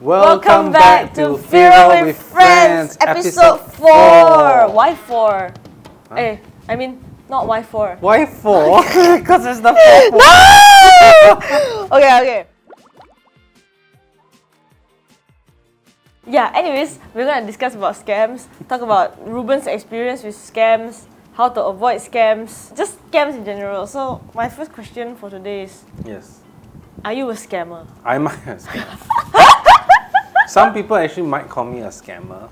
Welcome back to Firo with Friends, episode 4. Why 4? Huh? I mean, not why 4. Why 4? Because it's the 4th one. No! Okay. Yeah, anyways, we're gonna discuss about scams, talk about Ruben's experience with scams, how to avoid scams, just scams in general. So, my first question for today is, Yes. are you a scammer? I'm a scammer. Some people actually might call me a scammer.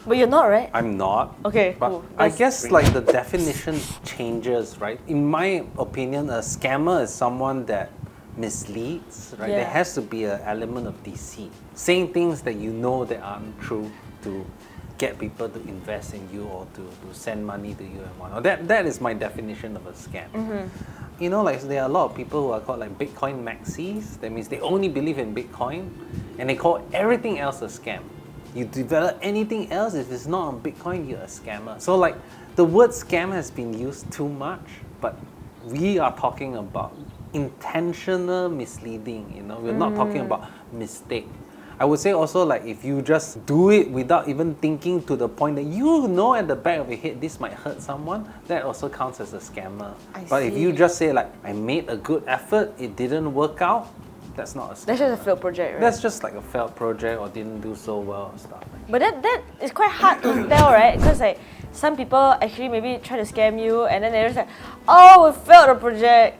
But you're not, right? I'm not. Okay, But cool. I That's guess great. like the definition changes, right? In my opinion, a scammer is someone that misleads, right? There Yeah. has to be an element of deceit. Saying things that you know that aren't true to get people to invest in you or to send money to you and whatnot. That is my definition of a scam. You know, like there are a lot of people who are called like Bitcoin maxis. That means they only believe in Bitcoin and they call everything else a scam. You develop anything else, if it's not on Bitcoin, you're a scammer. So like the word scam has been used too much, but we are talking about intentional misleading, you know, we're not talking about mistake. I would say also like if you just do it without even thinking to the point that you know at the back of your head this might hurt someone, that also counts as a scammer. But if you just say like, I made a good effort, it didn't work out, that's not a scam. That's just a failed project, right? That's just like a failed project or didn't do so well or stuff. But that is quite hard to tell, right? Because like some people actually maybe try to scam you and then they're just like, oh, we failed the project.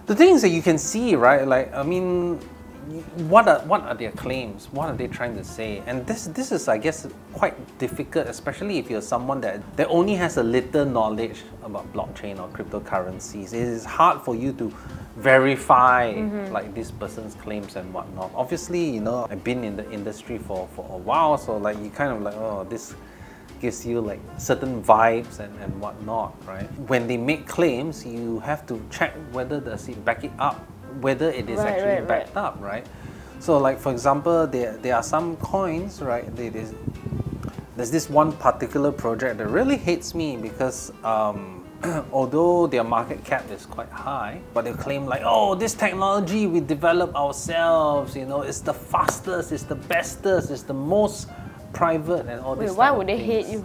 The thing is that you can see, right? Like, I mean, what are their claims? What are they trying to say? And this is, I guess, quite difficult, especially if you're someone that only has a little knowledge about blockchain or cryptocurrencies. It is hard for you to verify like this person's claims and whatnot. Obviously, you know, I've been in the industry for a while, so like you kind of like, oh, this gives you like certain vibes and whatnot, right? When they make claims, you have to check whether does it back it up, whether it is actually backed up, right? So like for example, there are some coins, right? There's this one particular project that really hates me because although their market cap is quite high, but they claim like, oh, this technology we developed ourselves, you know, it's the fastest, it's the bestest, it's the most private and all this. Wait, why would they hate you?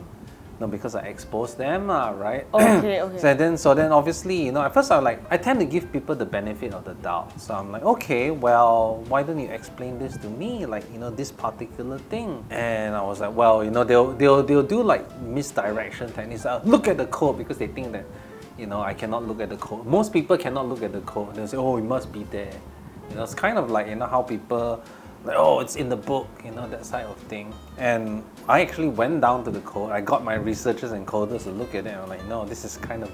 No, because I exposed them, right? Okay. So then obviously, you know, at first I tend to give people the benefit of the doubt. So I'm like, okay, well, why don't you explain this to me? Like, you know, this particular thing. And I was like, well, you know, they'll do like misdirection techniques. Look at the code because they think that, you know, I cannot look at the code. Most people cannot look at the code. They'll say, oh, it must be there. You know, it's kind of like, you know, how people like, oh, it's in the book, you know, that side of thing. And I actually went down to the code. I got my researchers and coders to look at it. And I'm like, no, this is kind of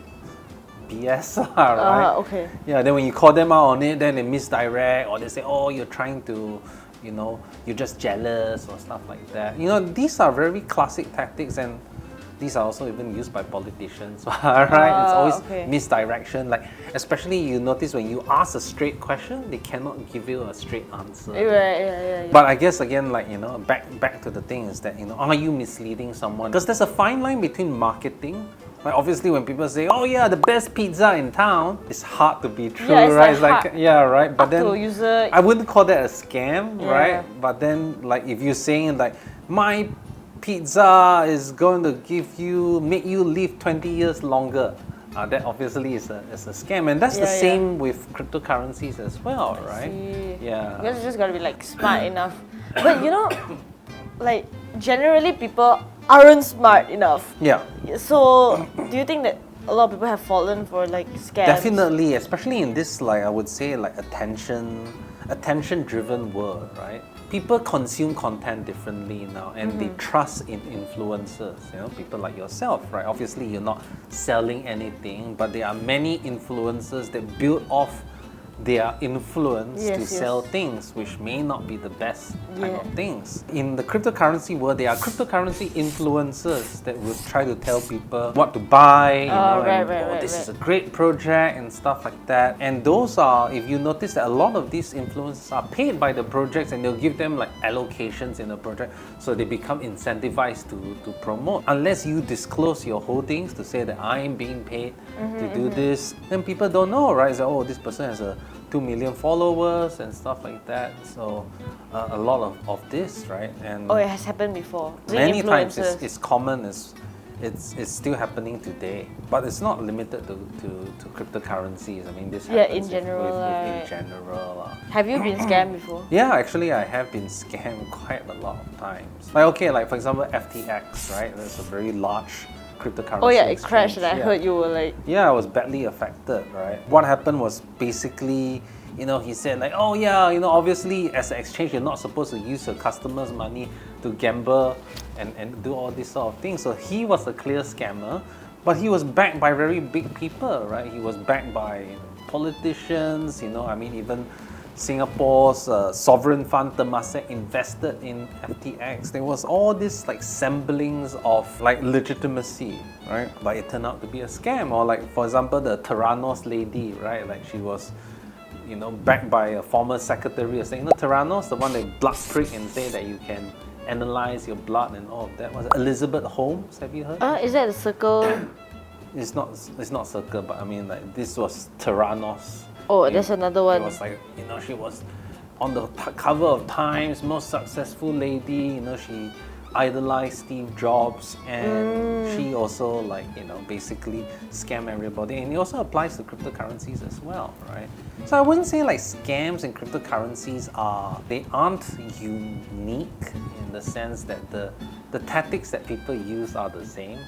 BS, right? Okay. Yeah, then when you call them out on it, then they misdirect or they say, oh, you're trying to, you know, you're just jealous or stuff like that. You know, these are very classic tactics and these are also even used by politicians, right? It's always misdirection. Like, especially you notice when you ask a straight question, they cannot give you a straight answer. Yeah. But I guess again, like, you know, back to the thing is that, you know, are you misleading someone? Because there's a fine line between marketing. Like obviously when people say, oh yeah, the best pizza in town, it's hard to be true, Yeah, it's right? like It's like, yeah, right. But Up then to user. I wouldn't call that a scam, Yeah. right? But then like if you're saying like, my pizza is going to make you live 20 years longer. That obviously is a scam, and that's the same with cryptocurrencies as well, right? Yeah. You guys just gotta be like smart enough. But you know, like generally people aren't smart enough. Yeah. So do you think that a lot of people have fallen for like scams? Definitely, especially in this like I would say like attention-driven world, right? People consume content differently now and they trust in influencers, you know, people like yourself, right? Obviously you're not selling anything, but there are many influencers that build off their influence to sell things which may not be the best type of things. In the cryptocurrency world, there are cryptocurrency influencers that will try to tell people what to buy, this is a great project and stuff like that. And those are, if you notice that a lot of these influencers are paid by the projects and they'll give them like allocations in the project, so they become incentivized to promote. Unless you disclose your holdings to say that I'm being paid to do this, then people don't know, right? So, oh, this person has a 2 million followers and stuff like that. So a lot of this, right? And Oh, it has happened before. many times Influencers. it's common, it's still happening today, but it's not limited to cryptocurrencies. I mean, this Yeah, happens in general, in right. general. Have you been scammed before? Yeah, actually, I have been scammed quite a lot of times. Like, okay, like for example, FTX, right? That's a very large cryptocurrency. Oh yeah, it exchange. crashed and I Yeah. heard you were like, Yeah, I was badly affected, right? What happened was basically, he said like, oh yeah, obviously as an exchange, you're not supposed to use your customers' money to gamble and do all these sort of things. So he was a clear scammer, but he was backed by very big people, right? He was backed by politicians, I mean, even Singapore's sovereign fund Temasek invested in FTX. There was all this like semblings of like legitimacy, right? But it turned out to be a scam. Or like for example, the Theranos lady, right? Like she was, backed by a former secretary of state. Theranos, the one that blood prick and say that you can analyze your blood and all of that. Was it Elizabeth Holmes? Have you heard? is that the circle? It's not Circle, but I mean like this was Theranos. Oh, there's another one. It was like, she was on the cover of Times, most successful lady, she idolized Steve Jobs, and she also like, basically scam everybody. And it also applies to cryptocurrencies as well, right? So I wouldn't say like scams and cryptocurrencies aren't unique in the sense that the tactics that people use are the same,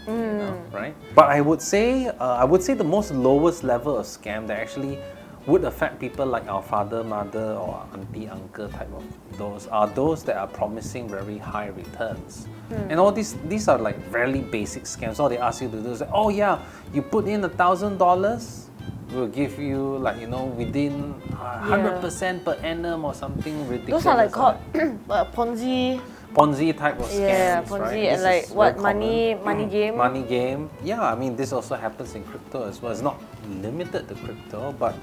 right? But I would say the most lowest level of scam that actually would affect people like our father, mother, or auntie, uncle type of those that are promising very high returns. And all these are like really basic scams. All they ask you to do is like, oh yeah, you put in $1,000, we'll give you like, within 100% per annum or something ridiculous. Those are like called Ponzi. Ponzi type of scams, Yeah, Ponzi, right? and This like is what very common. money game. Money game. Yeah, I mean this also happens in crypto as well. It's not limited to crypto, but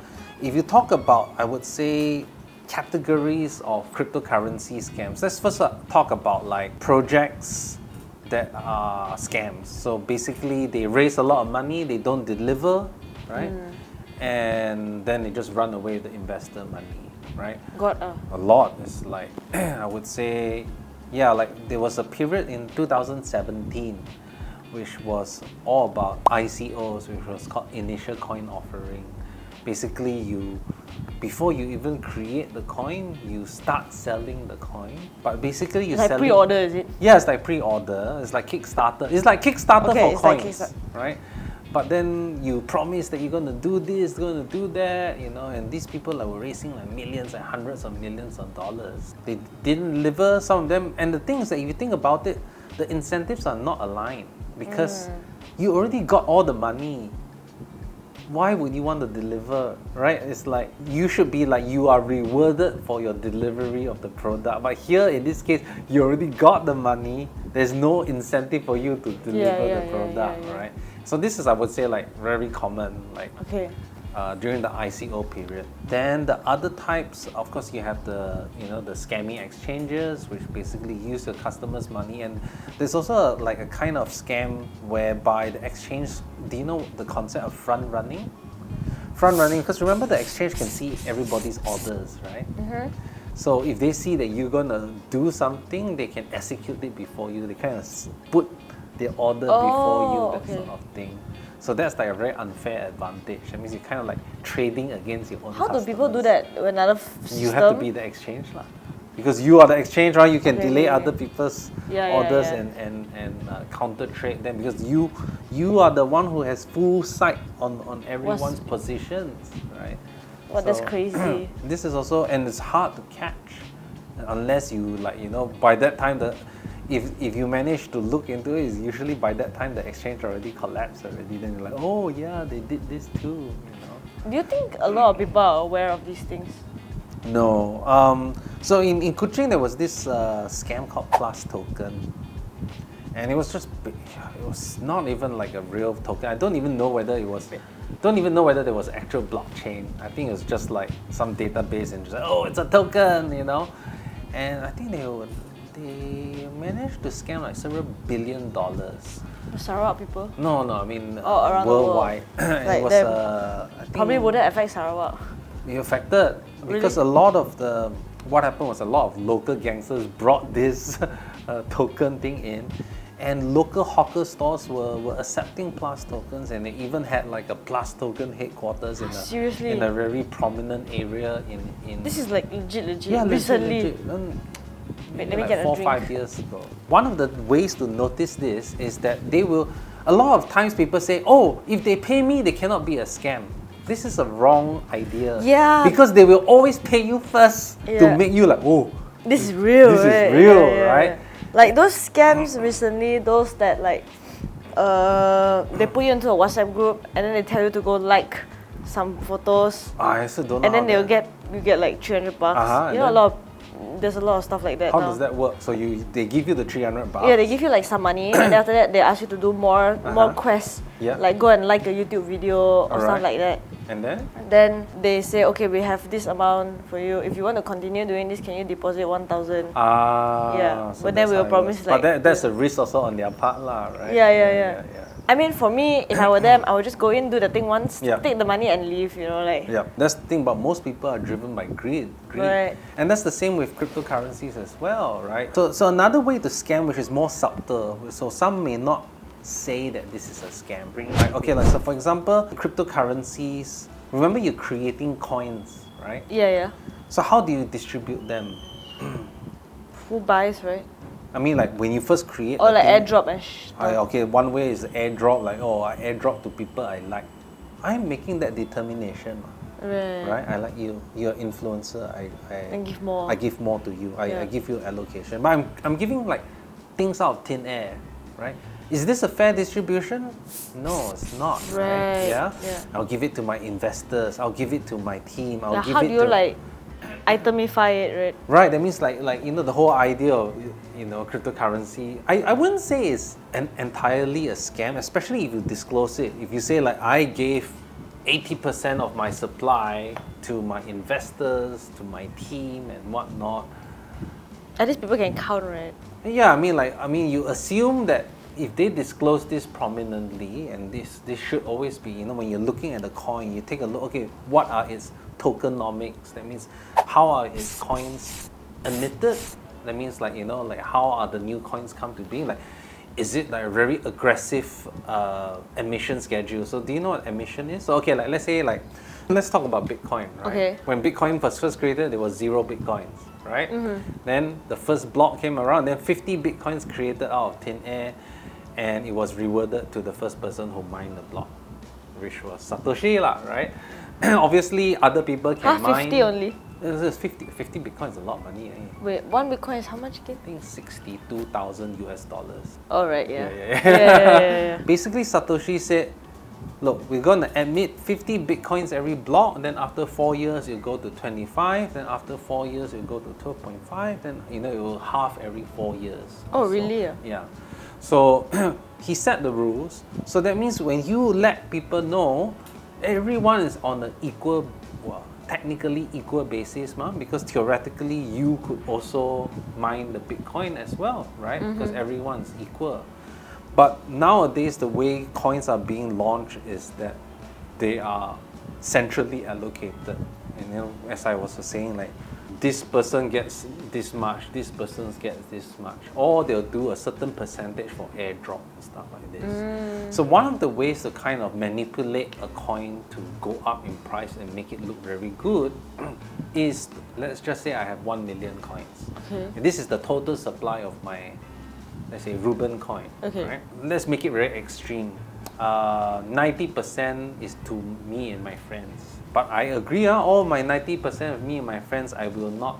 if you talk about, I would say, categories of cryptocurrency scams, let's first talk about like projects that are scams. So basically they raise a lot of money, they don't deliver, right? And then they just run away with the investor money, right? Got A lot is like, I would say, yeah, like there was a period in 2017 which was all about ICOs, which was called initial coin offering. Basically, before you even create the coin, you start selling the coin. But basically, you like sell pre-order, is it? Yeah, it's like pre-order. It's like Kickstarter. It's like Kickstarter Okay, for it's like coins, right? But then you promise that you're going to do this, going to do that, and these people were raising like millions and hundreds of millions of dollars. They didn't deliver, some of them. And the thing is that if you think about it, the incentives are not aligned because you already got all the money. Why would you want to deliver, right? It's like you should be like you are rewarded for your delivery of the product. But here in this case, you already got the money. There's no incentive for you to deliver the product, right? So this is, I would say, like very common, like during the ICO period. Then the other types, of course, you have the the scammy exchanges, which basically use your customers' money, and there's also like a kind of scam whereby the exchange. Do you know the concept of front running? Front running, because remember the exchange can see everybody's orders, right? So if they see that you're gonna do something, they can execute it before you. They kind of put their order before you, that sort of thing. So that's like a very unfair advantage. That means you're kind of like trading against your own How customers. do people do that? Another system? You have to be the exchange lah. Because you are the exchange, right? You can delay other people's orders and counter trade them because you are the one who has full sight on everyone's positions, right? Well, that's crazy. This is also, and it's hard to catch unless you by that time if you manage to look into it, it's usually by that time the exchange already collapsed already. Then you're like, oh yeah, they did this too. Do you think a lot of people are aware of these things? No. So in Kuching there was this scam called Plus Token, and it was not even like a real token. I don't even know whether there was actual blockchain. I think it was just like some database and just like, oh, it's a token, And I think they managed to scam like several $1 billion. Sarawak people? No, I mean around worldwide. the world. It was, I think, probably wouldn't affect Sarawak. be affected because a lot of what happened was a lot of local gangsters brought this token thing in, and local hawker stores were accepting Plus tokens, and they even had like a Plus token headquarters Seriously? in a very prominent area in This is like legit. yeah, Recently. legit. Wait, Maybe let me like get a 4 or drink. 5 years ago. One of the ways to notice this is that they will, a lot of times people say, oh, if they pay me, they cannot be a scam. This is a wrong idea. Yeah. Because they will always pay you first to Yeah. make you like, oh, This is real, This is right? real, right? Like those scams recently, those that like, they put you into a WhatsApp group and then they tell you to go like some photos, I also don't know. and then how they'll that- you get like $300 bucks. Uh-huh, You know, and there's a lot of stuff like that How now. does that work? So they give you the 300 bucks. Yeah, they give you like some money, and then after that they ask you to do more quests. Yeah. Like go and like a YouTube video or stuff Alright. like that. And then? Then they say, okay, we have this amount for you. If you want to continue doing this, can you deposit 1,000? Yeah, but then we will promise But like- that's a risk also on their part lah, right? Yeah. I mean, for me, if I were them, I would just go in, do the thing once, Yeah. take the money and leave. You know, like. Yeah, that's the thing. But most people are driven by greed. Right. And that's the same with cryptocurrencies as well, right? So another way to scam, which is more subtle. So some may not say that this is a scam. Like, okay, like so for example, cryptocurrencies. Remember, you're creating coins, right? Yeah. So how do you distribute them? Who buys, right? I mean, like when you first create. Or a like thing- airdrop and stuff. Okay, one way is airdrop. Like, oh, I airdrop to people I like. I'm making that determination. Right, I like you. You're an influencer. And give more. I give more to you. Yeah. I give you allocation. But I'm giving like things out of thin air, right? Is this a fair distribution? No, it's not. Right, Yeah? yeah. I'll give it to my investors. I'll give it to my team. I'll Like, give how it do you to like itemify it, right? Right, that means like the whole idea of cryptocurrency. I wouldn't say it's entirely a scam, especially if you disclose it. If you say like I gave 80% of my supply to my investors, to my team and whatnot. At least people can count, right? Yeah, I mean you assume that if they disclose this prominently, and this should always be, when you're looking at the coin, you take a look, okay, what are its tokenomics? That means how are its coins emitted? That means like how are the new coins come to be? Like, is it like a very aggressive emission schedule? So do you know what emission is? So okay, like let's talk about Bitcoin, right? Okay. When Bitcoin was first created, there was 0 Bitcoins, right? Then the first block came around, then 50 Bitcoins created out of thin air, and it was rewarded to the first person who mined the block, which was Satoshi lah, right? Obviously, other people can mine. 50 only? This is 50 Bitcoin is a lot of money. Wait, 1 Bitcoin is how much again? I think $62,000 US. Oh, right, yeah. Yeah. Basically, Satoshi said, look, we're going to emit 50 Bitcoins every block, then after 4 years, you go to 25, then after 4 years, you go to 12.5, then, it will halve every 4 years. Oh, So, really? Yeah. So, he set the rules. So that means when you let people know, everyone is on an equal, technically equal basis, because theoretically you could also mine the Bitcoin as well, right? Because everyone's equal. But nowadays, the way coins are being launched is that they are centrally allocated. And as I was saying, like this person gets this much, this person gets this much, or they'll do a certain percentage for airdrop and stuff like this. So one of the ways to kind of manipulate a coin to go up in price and make it look very good is, let's just say I have 1 million coins. And this is the total supply of my, let's say, Ruben coin. Okay. Right? Let's make it very extreme. 90% is to me and my friends. But I agree, all my 90% of me and my friends, I will not,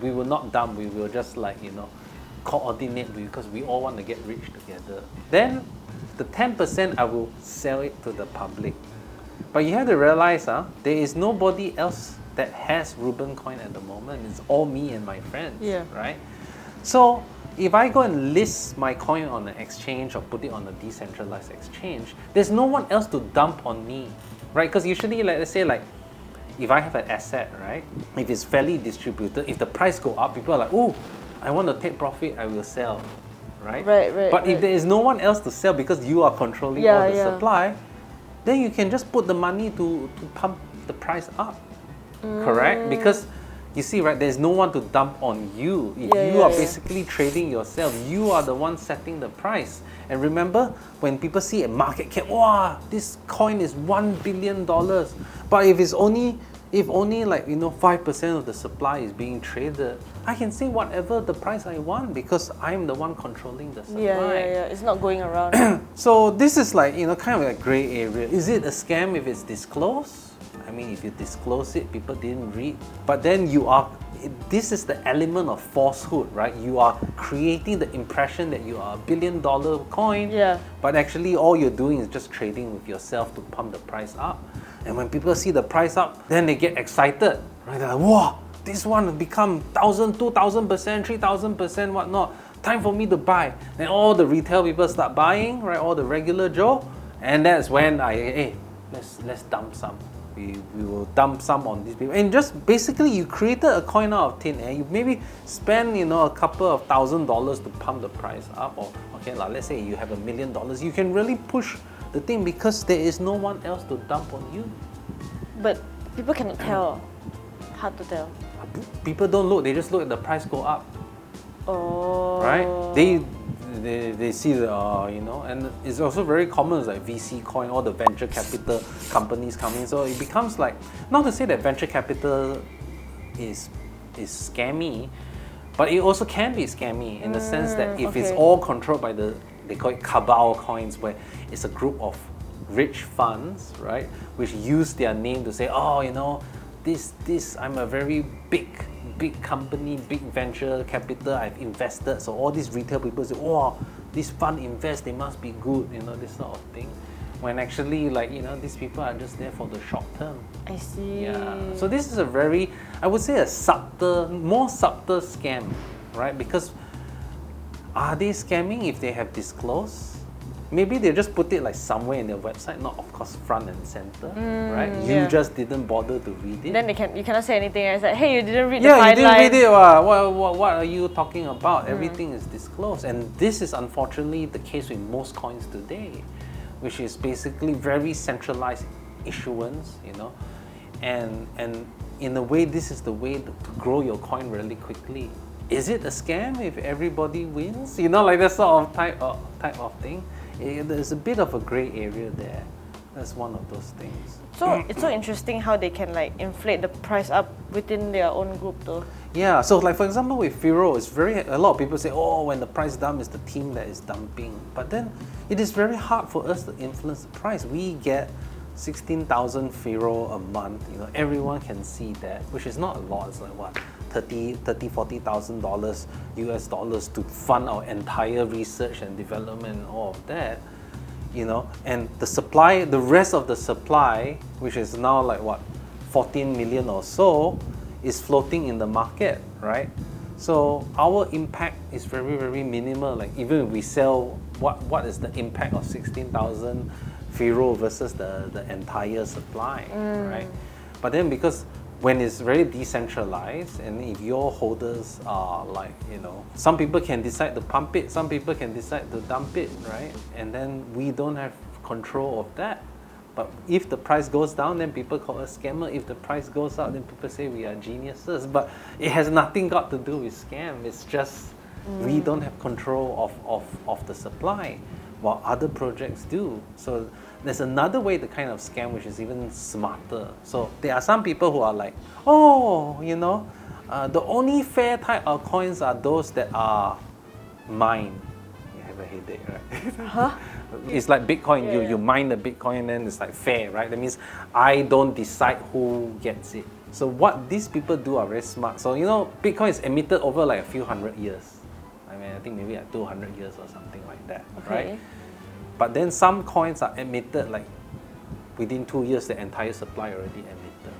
we will not dump. We will just coordinate because we all want to get rich together. Then the 10% I will sell it to the public. But you have to realize, there is nobody else that has Ruben coin at the moment. It's all me and my friends, right? So if I go and list my coin on an exchange or put it on a decentralized exchange, there's no one else to dump on me, right? Because usually, let's say, if I have an asset, right? If it's fairly distributed, if the price go up, people are like, oh, I want to take profit, I will sell, right? Right. But if there is no one else to sell because you are controlling all the supply, then you can just put the money to pump the price up. Correct? Because you see, right, there's no one to dump on you. If you are basically trading yourself, you are the one setting the price. And remember, when people see a market cap, wow, this coin is $1 billion. But if only like 5% of the supply is being traded, I can say whatever the price I want because I'm the one controlling the supply. Yeah. It's not going around. So this is like kind of a gray area. Is it a scam if it's disclosed? I mean, if you disclose it, people didn't read. But then this is the element of falsehood, right? You are creating the impression that you are $1 billion coin. Yeah. But actually, all you're doing is just trading with yourself to pump the price up. And when people see the price up, then they get excited, right? They're like, wow, this one will become 1,000, 2,000%, 3,000%, whatnot. Time for me to buy. Then all the retail people start buying, right? All the regular Joe. And that's when let's dump some. We will dump some on these people. And just basically you created a coin out of thin air. You maybe spend a couple of $1,000s to pump the price up. Or let's say you have $1 million. You can really push the thing because there is no one else to dump on you. But people cannot tell. Hard to tell. People don't look, they just look at the price go up. Oh. Right? They see the, and it's also very common, it's like VC coin, all the venture capital companies coming. So it becomes like, not to say that venture capital is scammy, but it also can be scammy in the sense that if it's all controlled by they call it cabal coins, where it's a group of rich funds, right, which use their name to say, I'm a very big company, big venture capital, I've invested. So all these retail people say, wow, this fund invest, they must be good, this sort of thing. When actually, these people are just there for the short term. I see. Yeah. So this is a very, I would say, more subtle scam, right? Because are they scamming if they have disclosed? Maybe they just put it like somewhere in their website, not of course front and center, right? You just didn't bother to read it. Then you cannot say anything. It's like, hey, you didn't read the you fine didn't line. read it. What are you talking about? Everything is disclosed, and this is unfortunately the case with most coins today, which is basically very centralized issuance, and in a way, this is the way to grow your coin really quickly. Is it a scam if everybody wins? Like that sort of type of thing. There's a bit of a gray area there. That's one of those things. So it's so interesting how they can inflate the price up within their own group though. Yeah, so for example with Firo, a lot of people say, when the price dump is the team that is dumping. But then it is very hard for us to influence the price. We get 16,000 Firo a month. Everyone can see that, which is not a lot. It's like what? $40,000 US dollars to fund our entire research and development and all of that, and the rest of the supply, which is now like what, 14 million or so, is floating in the market, right? So our impact is very, very minimal. Like even if we sell, what is the impact of 16,000 Firo versus the entire supply, right? But then because when it's very decentralized, and if your holders are some people can decide to pump it, some people can decide to dump it, right? And then we don't have control of that. But if the price goes down, then people call us scammer. If the price goes up, then people say we are geniuses. But it has nothing got to do with scam. It's just we don't have control of the supply, while other projects do. So there's another way to kind of scam, which is even smarter. So there are some people who are like, the only fair type of coins are those that are mine. You have a headache, right? Huh? It's like Bitcoin. Yeah. You mine the Bitcoin, then it's like fair, right? That means I don't decide who gets it. So what these people do are very smart. So Bitcoin is emitted over like a few hundred years. I think maybe like 200 years or something like that, right? But then some coins are emitted like within 2 years, the entire supply already emitted.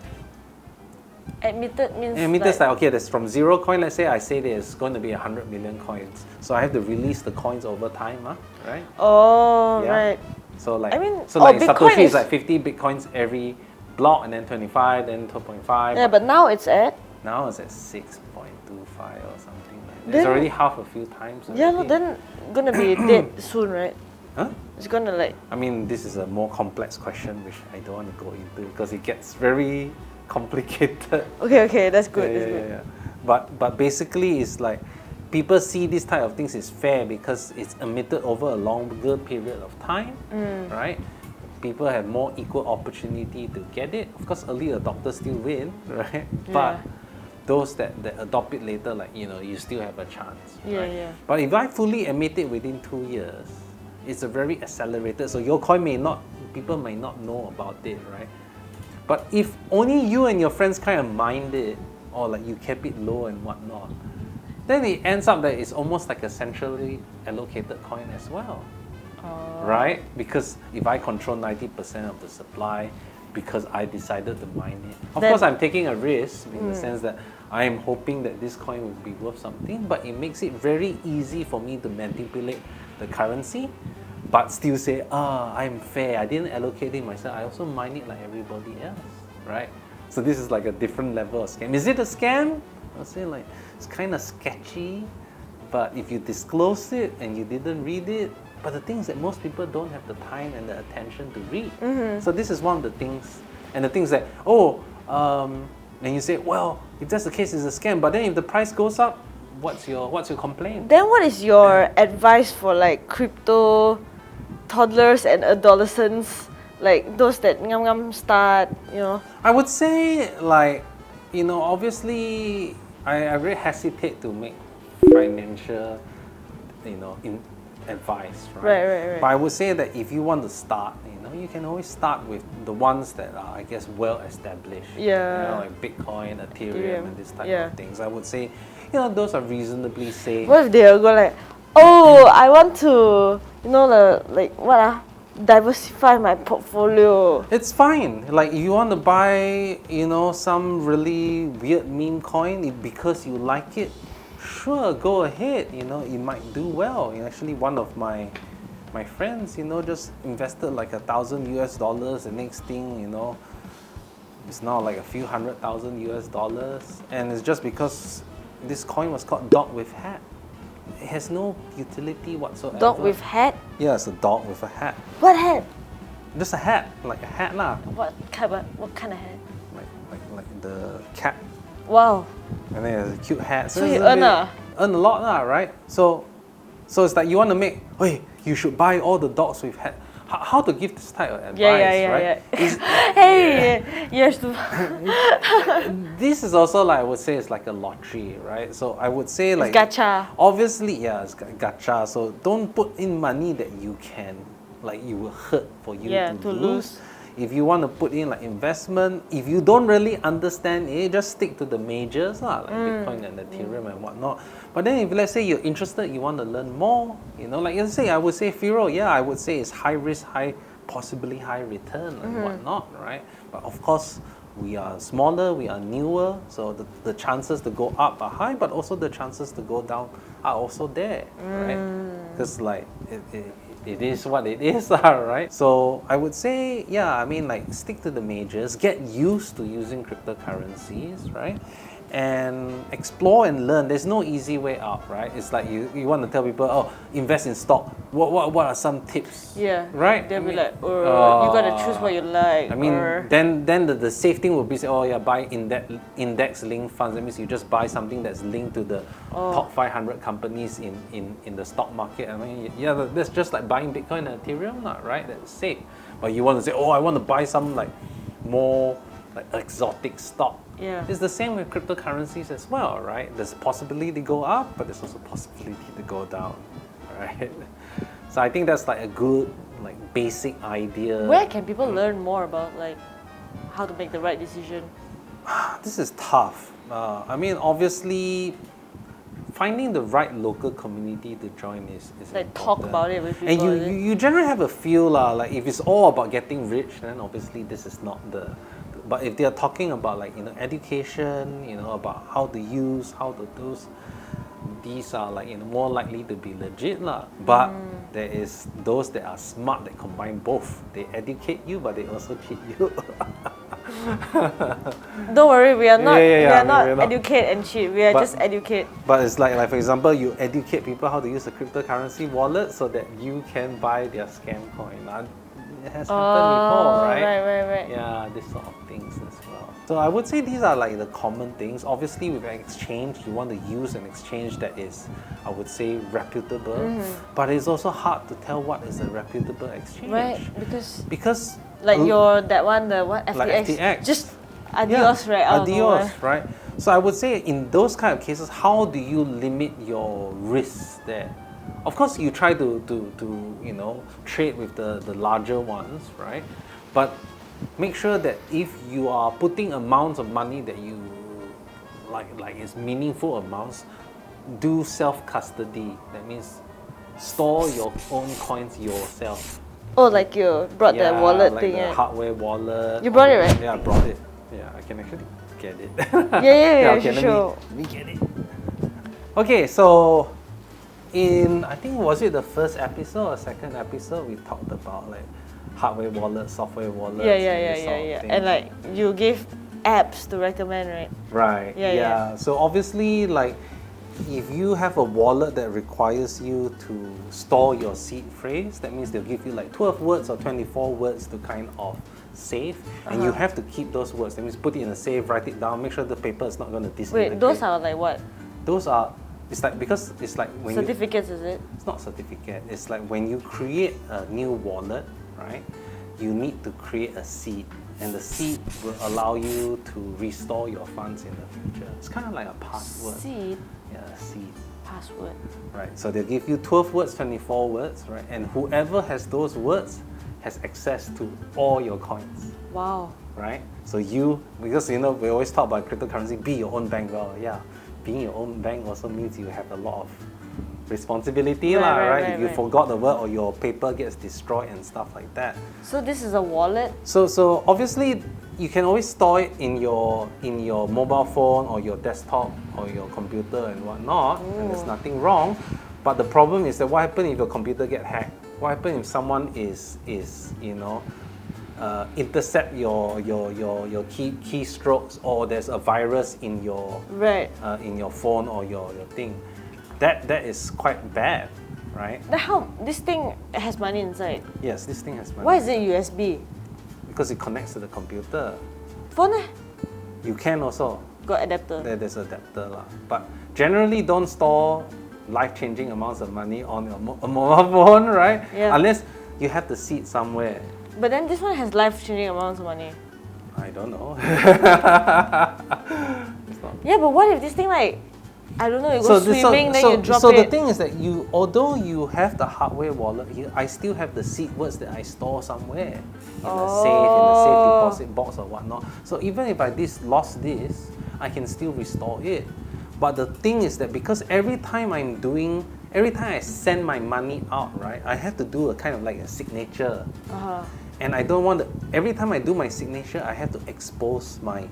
Emitted means Emitted like there's from zero coin. Let's say I say there's going to be 100 million coins, so I have to release the coins over time, right? Oh, Yeah. right. So like, Bitcoin Satoshi is is like 50 bitcoins every block, and then 25, then 2.5. Yeah, but now it's at. Now it's at 6.25 or something like that. Then- It's already half a few times. Yeah, already. then gonna be dead soon, right? Huh? It's gonna like. I mean, this is a more complex question which I don't want to go into because it gets very complicated. Okay, that's good. Yeah, That's yeah, good. yeah. But basically, it's like people see this type of things is fair because it's emitted over a longer period of time, right? People have more equal opportunity to get it. Of course, early adopters still win, right? But those that adopt it later, like, you know, you still have a chance. Yeah, right? yeah. But if I fully emit it within 2 years, it's a very accelerated. So your coin people may not know about it, right? But if only you and your friends kind of mind it, or like you kept it low and whatnot, then it ends up that it's almost like a centrally allocated coin as well. Right? Because if I control 90% of the supply because I decided to mine it. Of course, I'm taking a risk in the sense that I am hoping that this coin will be worth something, but it makes it very easy for me to manipulate the currency, but still say, I'm fair. I didn't allocate it myself. I also mine it like everybody else, right? So this is like a different level of scam. Is it a scam? I'll say like, it's kind of sketchy, but if you disclose it and you didn't read it, but the thing is that most people don't have the time and the attention to read. So this is one of the things, and the things that, and you say, well, if that's the case, it's a scam. But then if the price goes up, what's your complaint? Then what is your advice for like crypto toddlers and adolescents, like those that ngam start, you know? I would say, like, you know, obviously, I really hesitate to make financial, you know, advice, right? Right. But I would say that if you want to start, you know, you can always start with the ones that are, I guess, well established. Yeah. You know, like Bitcoin, Ethereum, and this type Yeah. of things. I would say, you know, those are reasonably safe. What if they go like, I want to, you know, diversify my portfolio. It's fine. Like if you want to buy, you know, some really weird meme coin because you like it, sure, go ahead. You know, it might do well. You know, actually, one of my friends, you know, just invested like $1,000 US. The next thing, you know, it's now like a few $100,000 US, and it's just because this coin was called Dog with Hat. It has no utility whatsoever. Dog with hat? Yeah, it's a dog with a hat. What hat? Just a hat, like a hat lah. What kind of hat? Like the cap. Wow. And then it's a cute hat. So it's you a earn bit- earn a lot lah, right? So it's like you want to make, hey, you should buy all the dogs with hat. How to give this type of advice, right? Hey, you have to. This is also like I would say it's like a lottery, right? So I would say like gacha. Obviously, yeah, it's gacha. So don't put in money that you can, like you will hurt for you to lose. If you want to put in like investment, if you don't really understand it, just stick to the majors like Bitcoin and Ethereum and whatnot. But then if let's say you're interested, you want to learn more, you know, like let's say I would say Firo, yeah, I would say it's high risk, possibly high return and whatnot, right? But of course, we are smaller, we are newer, so the chances to go up are high, but also the chances to go down are also there, right? Because like it is what it is, right? So I would say, yeah, I mean, like stick to the majors, get used to using cryptocurrencies, right? And explore and learn. There's no easy way out, right? It's like you want to tell people, invest in stock. What are some tips? Yeah. Right? They'll be like, you gotta choose what you like. I mean, then the safe thing would be say, buy index linked funds. That means you just buy something that's linked to the top 500 companies in the stock market. I mean, yeah, that's just like buying Bitcoin and Ethereum, right? That's safe. But you want to say, I want to buy some like more like exotic stock. Yeah. It's the same with cryptocurrencies as well, right? There's possibility to go up, but there's also possibility to go down, right? So I think that's like a good like basic idea. Where can people learn more about like how to make the right decision? This is tough. I mean, obviously, finding the right local community to join is Like important. talk about it with And people. you generally have a feel like if it's all about getting rich, then obviously this is not the. But if they are talking about like education, about how to use, how to do, these are like more likely to be legit lah. But there is those that are smart that combine both. They educate you, but they also cheat you. Don't worry, we are not. Yeah, We I are mean, not we're not. educate and cheat. We are But- just educate. But it's like for example, you educate people how to use a cryptocurrency wallet so that you can buy their scam coin. It has happened before, right? Right. Yeah, this sort of things as well. So I would say these are like the common things. Obviously, with an exchange, you want to use an exchange that is, I would say, reputable. But it's also hard to tell what is a reputable exchange. Right, Because like l- your that one, the what FTX, Like FTX. just adios, yeah, right? Out of Adios, nowhere. right? So I would say in those kind of cases, how do you limit your risks there? Of course, you try to trade with the larger ones, right? But make sure that if you are putting amounts of money that you like is meaningful amounts, do self-custody. That means store your own coins yourself. Oh, like you brought that wallet like thing. the Yeah. hardware wallet. You brought it, right? Yeah, I brought it. Yeah, I can actually get it. Yeah, okay, sure. let me get it. Okay, so in I think was it the first episode or second episode we talked about like hardware wallets, software wallets. and this sort of thing. And like you gave apps to recommend, right? Right. Yeah. So obviously, like, if you have a wallet that requires you to store your seed phrase, that means they'll give you like 12 words or 24 words to kind of save, and you have to keep those words. That means put it in a safe, write it down, make sure the paper is not going to disintegrate. Wait, those are like what? Those are. It's like because it's like when you. Certificates, is it? It's not certificate. It's like when you create a new wallet, right? You need to create a seed, and the seed will allow you to restore your funds in the future. It's kind of like a password. Seed Yeah, a seed. password. Right. So they'll give you 12 words, 24 words, right? And whoever has those words has access to all your coins, Wow. right? So you, because we always talk about cryptocurrency, be your own bank. Well, yeah, being your own bank also means you have a lot of responsibility, right? If you forgot the word or your paper gets destroyed and stuff like that. So this is a wallet. So obviously you can always store it in your mobile phone or your desktop or your computer and whatnot, and there's nothing wrong. But the problem is that what happens if your computer get hacked? What happens if someone is intercept your keystrokes, or there's a virus in your Right. in your phone or your thing? That is quite bad, right? Then how this thing has money inside? Yes, this thing has money. Why is it USB? Because it connects to the computer. Phone You can also. got adapter. There's adapter lah. But generally, don't store life-changing amounts of money on your mobile phone, right? Yeah. Unless you have the seed somewhere. But then this one has life-changing amounts of money. I don't know. It's not. Yeah, but what if this thing like, I don't know, you go swimming, then you drop so it. the thing is that although you have the hardware wallet here, I still have the seed words that I store somewhere in a safe deposit box or whatnot. So even if I lost this, I can still restore it. But the thing is that because every time I send my money out, right, I have to do a kind of like a signature. And I don't want to, every time I do my signature, I have to expose my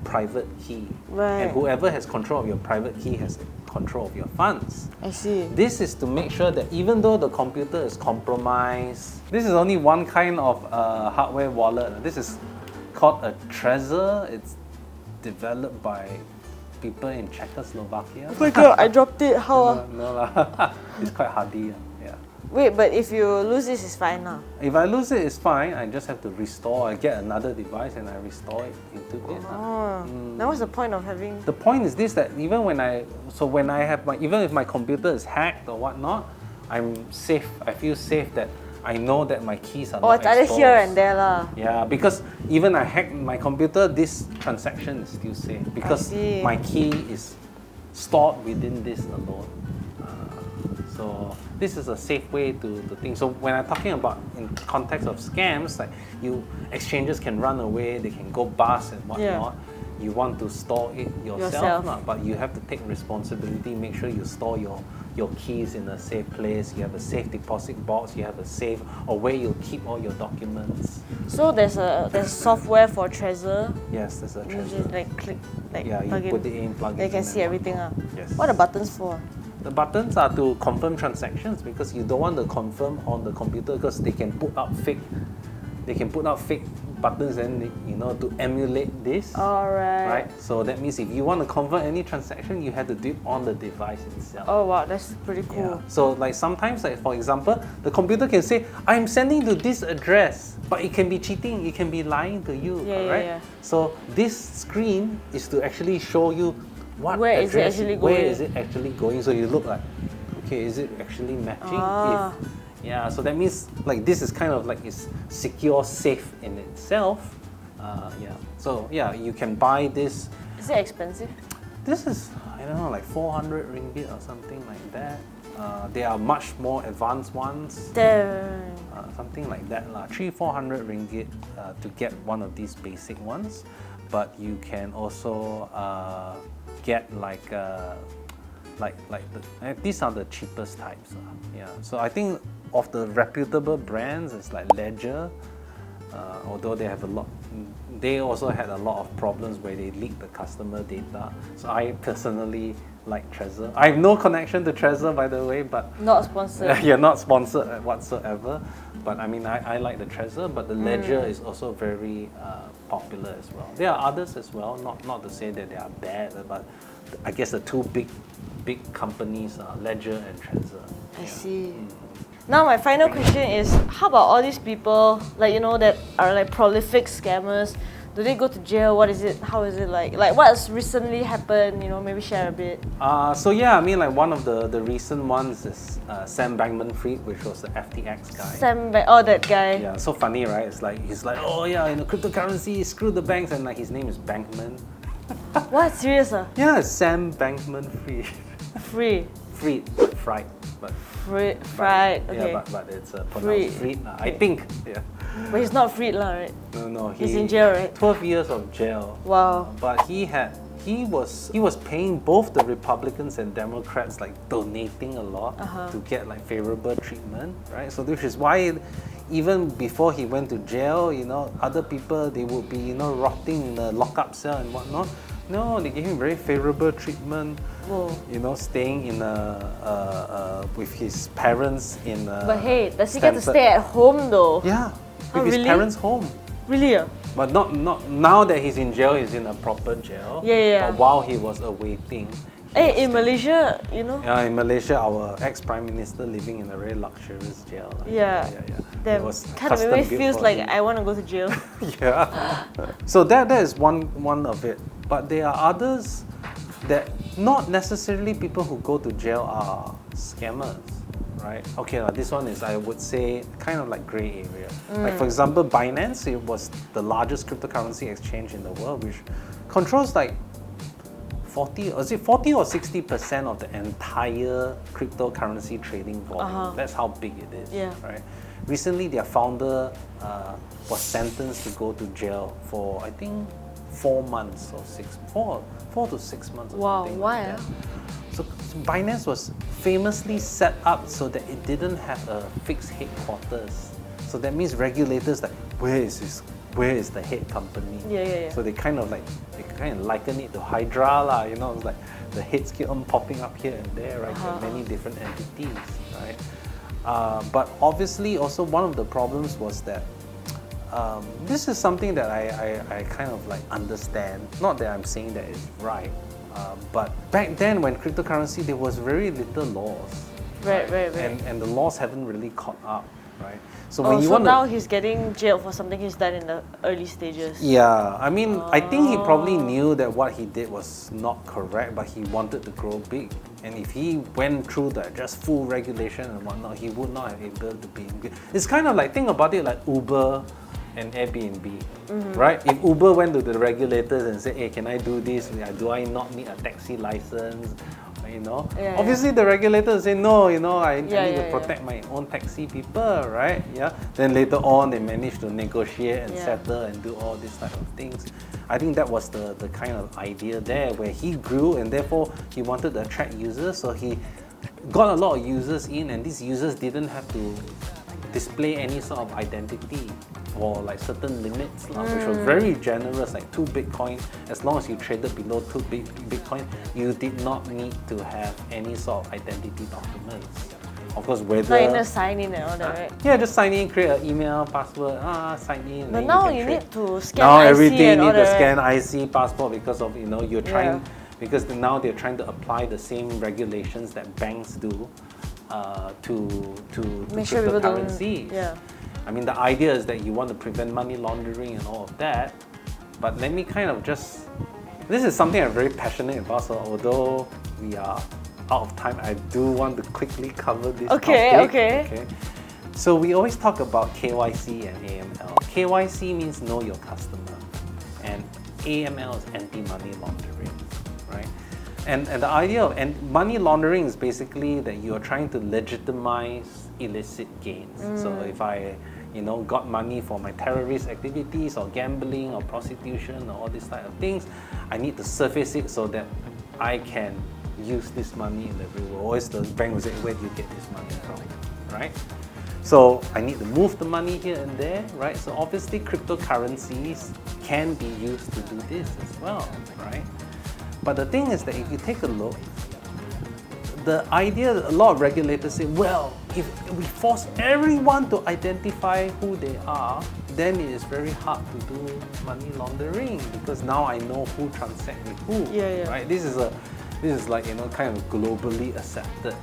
private key. Right. And whoever has control of your private key has control of your funds. I see. This is to make sure that even though the computer is compromised, this is only one kind of hardware wallet. This is called a Trezor. It's developed by people in Czechoslovakia. Oh my god, I dropped it. How? No lah. It's quite hardy. Yeah. Wait, but if you lose this, it's fine now. If I lose it, it's fine. I just have to restore. I get another device and I restore it into it. Then what's the point of having? The point is this: that even if my computer is hacked or whatnot, I'm safe. I feel safe that I know that my keys are Oh, not it's either here exposed. and there lah. Yeah, because even I hacked my computer, this transaction is still safe because see. my key is stored within this alone. So this is a safe way to think. So when I'm talking about in context of scams, like exchanges can run away, they can go bust and whatnot. You want to store it yourself. But you have to take responsibility. Make sure you store your keys in a safe place. You have a safe deposit box. You have a safe or where you keep all your documents. So there's software for Trezor. Yes, there's a You Trezor. just like click, like Yeah, plug you put it in, plug it in. They can and see everything. Yes. What are the buttons for? The buttons are to confirm transactions because you don't want to confirm on the computer because they can put out fake buttons and to emulate this. Alright. Right? So that means if you want to convert any transaction, you have to do it on the device itself. Oh wow, that's pretty cool. Yeah. So like sometimes, like for example, the computer can say, I'm sending to this address, but it can be cheating, it can be lying to you, Yeah, right? yeah. So this screen is to actually show you what Where is it address, actually where going? is it actually going. So you look like, okay, is it actually matching? Ah. Yeah, so that means like this is kind of like it's secure, safe in itself. Yeah. So yeah, you can buy this. Is it expensive? This is, I don't know, like 400 ringgit or something like that. There are much more advanced ones. Damn. Something like that, 300-400 ringgit to get one of these basic ones. But you can also get these are the cheapest types. Yeah. So I think of the reputable brands, it's like Ledger. Although they have they also had a lot of problems where they leaked the customer data. So I personally like Trezor. I have no connection to Trezor, by the way, but Not sponsored. you're not sponsored whatsoever. But I mean, I like the Trezor, but the Ledger is also very popular as well. There are others as well, not to say that they are bad, but I guess the two big companies are Ledger and Trezor. I see. Now my final question is, how about all these people, like that are like prolific scammers? Do they go to jail? What is it? How is it like? Like what's recently happened? Maybe share a bit. So yeah, I mean, like one of the recent ones is Sam Bankman-Fried, which was the FTX guy. That guy. Yeah, so funny, right? It's like he's like, oh yeah, cryptocurrency, screw the banks, and like his name is Bankman. What? Serious? Yeah, Sam Bankman-Fried. Fried, but Fried. Okay. yeah, but it's pronounced Fried. I think. Yeah. But he's not freed lah, right? No, He's in jail, right? 12 years of jail. Wow. But he was paying both the Republicans and Democrats, like donating a lot to get like favorable treatment, right? So this is why even before he went to jail, other people, they would be rotting in the lockup cell and whatnot. No, they gave him very favorable treatment. Whoa. Staying in with his parents in. But hey, does he get to Stanford. stay at home though? Yeah, with Oh, his really? parents' home. Really? But not now that he's in jail, he's in a proper jail. Yeah. But while he was awaiting. Hey, in Malaysia, Yeah, in Malaysia, our ex-prime minister living in a very luxurious jail. Yeah. It was kind of custom maybe built feels for like him. I want to go to jail. Yeah. So that is one of it. But there are others that not necessarily people who go to jail are scammers, right? Okay, this one is, I would say, kind of like gray area. Like for example, Binance, it was the largest cryptocurrency exchange in the world, which controls like 40 or 60% of the entire cryptocurrency trading volume. That's how big it is, Yeah. right? Recently, their founder was sentenced to go to jail for, I think, 4 months or 4 to 6 months or Wow, something why? like that. So Binance was famously set up so that it didn't have a fixed headquarters. So that means regulators like, where is the head company? Yeah. So they kind of liken it to Hydra lah, it's like the heads keep on popping up here and there, right? There are many different entities, right? But obviously also one of the problems was that this is something that I kind of like understand. Not that I'm saying that it's right, but back then when cryptocurrency, there was very little laws. Right. And the laws haven't really caught up, right? So So now he's getting jailed for something he's done in the early stages. Yeah, I mean, I think he probably knew that what he did was not correct, but he wanted to grow big. And if he went through the just full regulation and whatnot, he would not have able to be. It's kind of like, think about it like Uber and Airbnb, right? If Uber went to the regulators and said, hey, can I do this? Do I not need a taxi license? Obviously the regulators say no, I need to protect my own taxi people, right? Yeah. Then later on they managed to negotiate and settle and do all these type of things. I think that was the kind of idea there where he grew and therefore he wanted to attract users, so he got a lot of users in, and these users didn't have to display any sort of identity or like certain limits, which was very generous, like 2 Bitcoin. As long as you traded below 2 Bitcoin, you did not need to have any sort of identity documents. of course, whether Now you need to sign in and all that, right? yeah, just sign in, create an email, password, sign in. But then now can you trade. need to scan Now IC every day and all need to that, scan right? IC passport because of you're trying Yeah. because now they're trying to apply the same regulations that banks do to Make sure people don't. cryptocurrencies. Yeah. I mean, the idea is that you want to prevent money laundering and all of that, but let me kind of just. This is something I'm very passionate about. So although we are out of time, I do want to quickly cover this Okay, topic. okay. So we always talk about KYC and AML. KYC means know your customer, and AML is anti-money laundering, right? And the idea of money laundering is basically that you are trying to legitimize illicit gains. So if I, got money for my terrorist activities or gambling or prostitution or all these type of things, I need to surface it so that I can use this money in the real world. Always the bank will say, where do you get this money from, right? So I need to move the money here and there, right? So obviously cryptocurrencies can be used to do this as well, right? But the thing is that if you take a look, the idea, a lot of regulators say, well, if we force everyone to identify who they are, then it is very hard to do money laundering because now I know who transacts with who, Yeah. right? This is like, kind of globally accepted.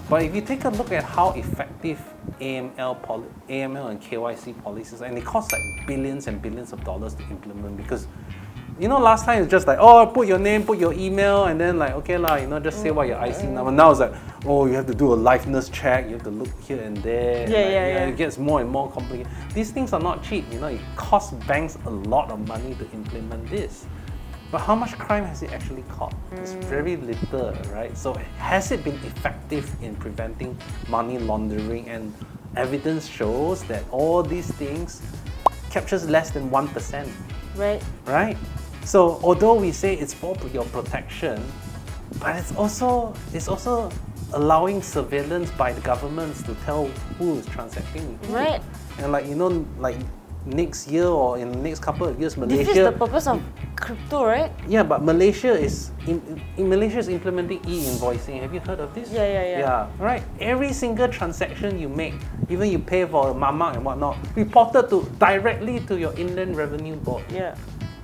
But if you take a look at how effective AML and KYC policies, and it costs like billions and billions of dollars to implement because last time it's just like, put your name, put your email, and then like, okay lah, just say what your IC number. Now it's like, you have to do a liveness check, you have to look here and there. Yeah. It gets more and more complicated. These things are not cheap, it costs banks a lot of money to implement this. But how much crime has it actually caught? It's very little, right? So has it been effective in preventing money laundering? And evidence shows that all these things captures less than 1%. Right? So although we say it's for your protection, but it's also allowing surveillance by the governments to tell who is transacting with who. Right. And like next year or in the next couple of years, This is the Malaysia. purpose of crypto, right? Yeah, but Malaysia is Malaysia is implementing e-invoicing. Have you heard of this? Yeah. Yeah, right. Every single transaction you make, even you pay for a mamak and whatnot, reported directly to your Inland Revenue Board. Yeah.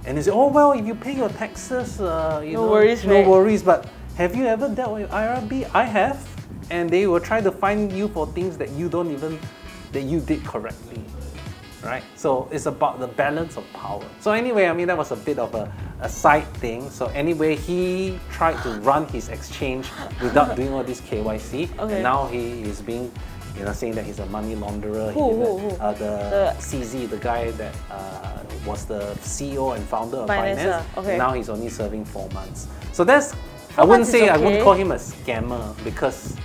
And they say, well, if you pay your taxes, no worries, no right? worries. But have you ever dealt with IRB? I have, and they will try to find you for things that you did correctly. Right? So it's about the balance of power. So anyway, that was a bit of a side thing. So anyway, he tried to run his exchange without doing all this KYC. Okay. And now he is being, saying that he's a money launderer. Who? The CZ, the guy that was the CEO and founder of Binance, Binance. okay. And now he's only serving 4 months. So that's, I 4 wouldn't months is say, I wouldn't okay. call him a scammer because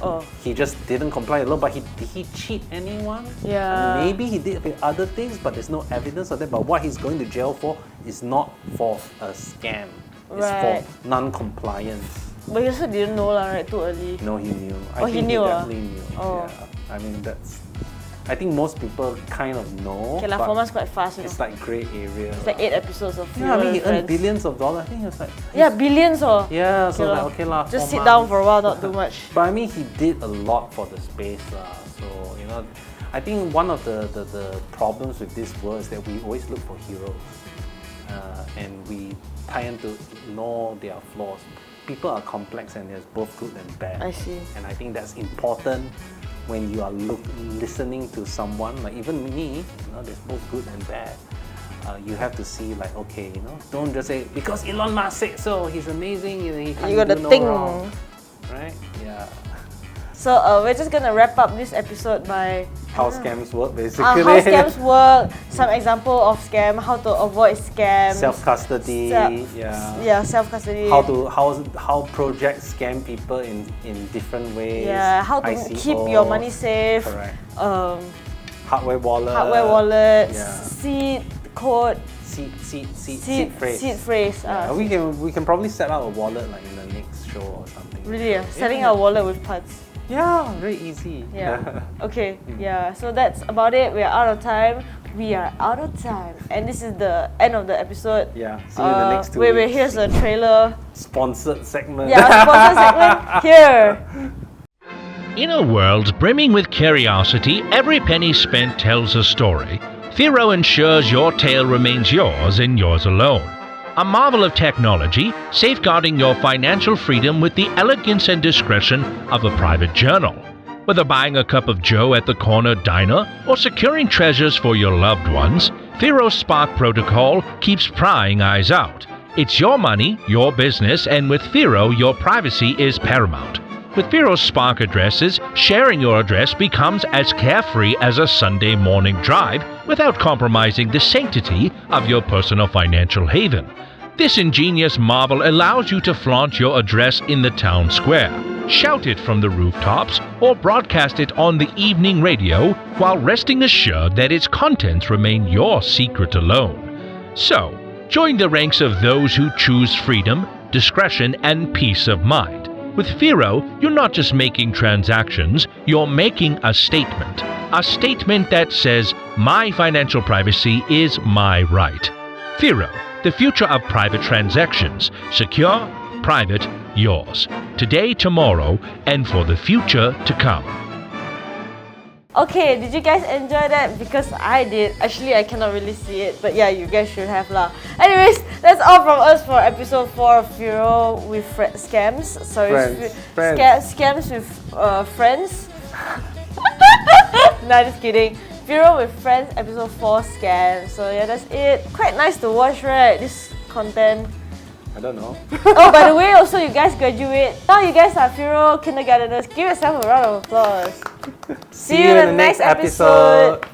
Oh. he just didn't comply with the law, but did he cheat anyone? Yeah. Maybe he did with other things, but there's no evidence of that. But what he's going to jail for is not for a scam. It's Right. for non-compliance. But you also didn't know lah, right? Too early. No, he knew. Oh, I he think knew, he ah? definitely knew. Oh. Yeah. I think most people kind of know. Okay lah, but 4 months quite fast, it's like grey area. It's like 8 episodes of Yeah, he Friends. earned billions of dollars. I think he was like. Yeah, billions or. Yeah, so lah. okay lah. Just 4 sit down months. for a while, not do much. But he did a lot for the space. So, I think one of the problems with this world is that we always look for heroes. And we tend to ignore their flaws. People are complex and there's both good and bad. I see. And I think that's important when you are listening to someone, like even me, there's both good and bad. You have to see like, okay, don't just say, because Elon Musk said so, he's amazing, he can't You gotta do no think. wrong. Right? Yeah. So we're just gonna wrap up this episode by How scams work, basically. how scams work, some example of scam, how to avoid scams, Self-custody, self-custody. how projects scam people in different ways. Yeah, how to ICOs, keep your money safe. Correct. Hardware Hardware wallet. wallet, Yeah. seed code, Seed phrase. seed phrase. Yeah, we can probably set up a wallet like in the next show or something. Really, setting Yeah. a wallet with parts. Yeah, very easy. Yeah. Okay. Yeah. So that's about it. We are out of time. We are out of time, and this is the end of the episode. Yeah. See you in the next 2 wait, weeks. here's a trailer. Sponsored segment. Yeah, sponsor segment here. In a world brimming with curiosity, every penny spent tells a story. Firo ensures your tale remains yours and yours alone. A marvel of technology, safeguarding your financial freedom with the elegance and discretion of a private journal. Whether buying a cup of joe at the corner diner or securing treasures for your loved ones, Firo's Spark protocol keeps prying eyes out. It's your money, your business, and with Firo, your privacy is paramount. With Firo's Spark addresses, sharing your address becomes as carefree as a Sunday morning drive without compromising the sanctity of your personal financial haven. This ingenious marvel allows you to flaunt your address in the town square, shout it from the rooftops, or broadcast it on the evening radio while resting assured that its contents remain your secret alone. So, join the ranks of those who choose freedom, discretion, and peace of mind. With Firo, you're not just making transactions, you're making a statement. A statement that says, my financial privacy is my right. Firo, the future of private transactions. Secure, private, yours. Today, tomorrow, and for the future to come. Okay, did you guys enjoy that? Because I did. Actually, I cannot really see it, but yeah, you guys should have lah. Anyways, that's all from us for episode 4 of Firo with scams. Sorry, scams with friends. Nah, just kidding. Firo with friends, episode 4 scams. So yeah, that's it. Quite nice to watch, right? This content. I don't know. Oh, by the way, also you guys graduate. Now you guys are Firo kindergarteners. Give yourself a round of applause. See you in the next episode.